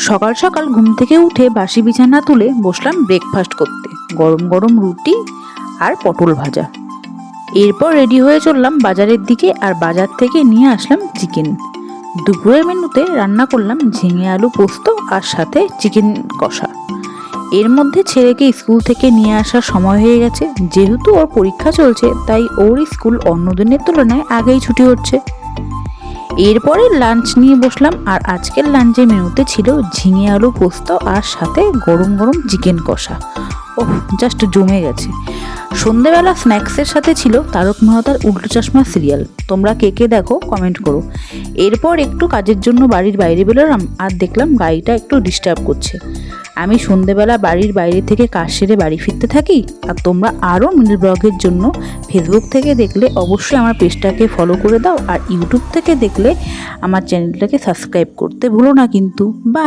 সকাল সকাল ঘুম থেকে উঠে বাসি বিছানা তুলে বসলাম ব্রেকফাস্ট করতে। গরম গরম রুটি আর পটল ভাজা। এরপর রেডি হয়ে চললাম বাজারের দিকে, আর বাজার থেকে নিয়ে আসলাম চিকেন। দুপুরের মেনুতে রান্না করলাম ঝিঙে আলু পোস্ত আর সাথে চিকেন কষা। এর মধ্যে ছেলেকে স্কুল থেকে নিয়ে আসার সময় হয়ে গেছে। যেহেতু ওর পরীক্ষা চলছে, তাই ওর স্কুল অন্য দিনের তুলনায় আগেই ছুটি হচ্ছে। এরপরে লাঞ্চ নিয়ে বসলাম, আর আজকের লাঞ্চের মেনুতে ছিল ঝিঙে আলু পোস্ত আর সাথে গরম গরম চিকেন কষা। ওহ, জাস্ট জমে গেছে। সন্ধেবেলা স্ন্যাক্সের সাথে ছিল তারক মেহতার উল্টো চশমা সিরিয়াল। তোমরা কে কে দেখো কমেন্ট করো। এরপর একটু কাজের জন্য বাড়ির বাইরে বেরোলাম, আর দেখলাম গাড়িটা একটু ডিস্টার্ব করছে। আমি সন্ধেবেলা বাড়ির বাইরে থেকে কাজ সেরে বাড়ি ফিরতে থাকি। আর তোমরা আরও মিনি ব্লগের জন্য ফেসবুক থেকে দেখলে অবশ্যই আমার পেজটাকে ফলো করে দাও, আর ইউটিউব থেকে দেখলে আমার চ্যানেলটাকে সাবস্ক্রাইব করতে ভুলো না কিন্তু। বা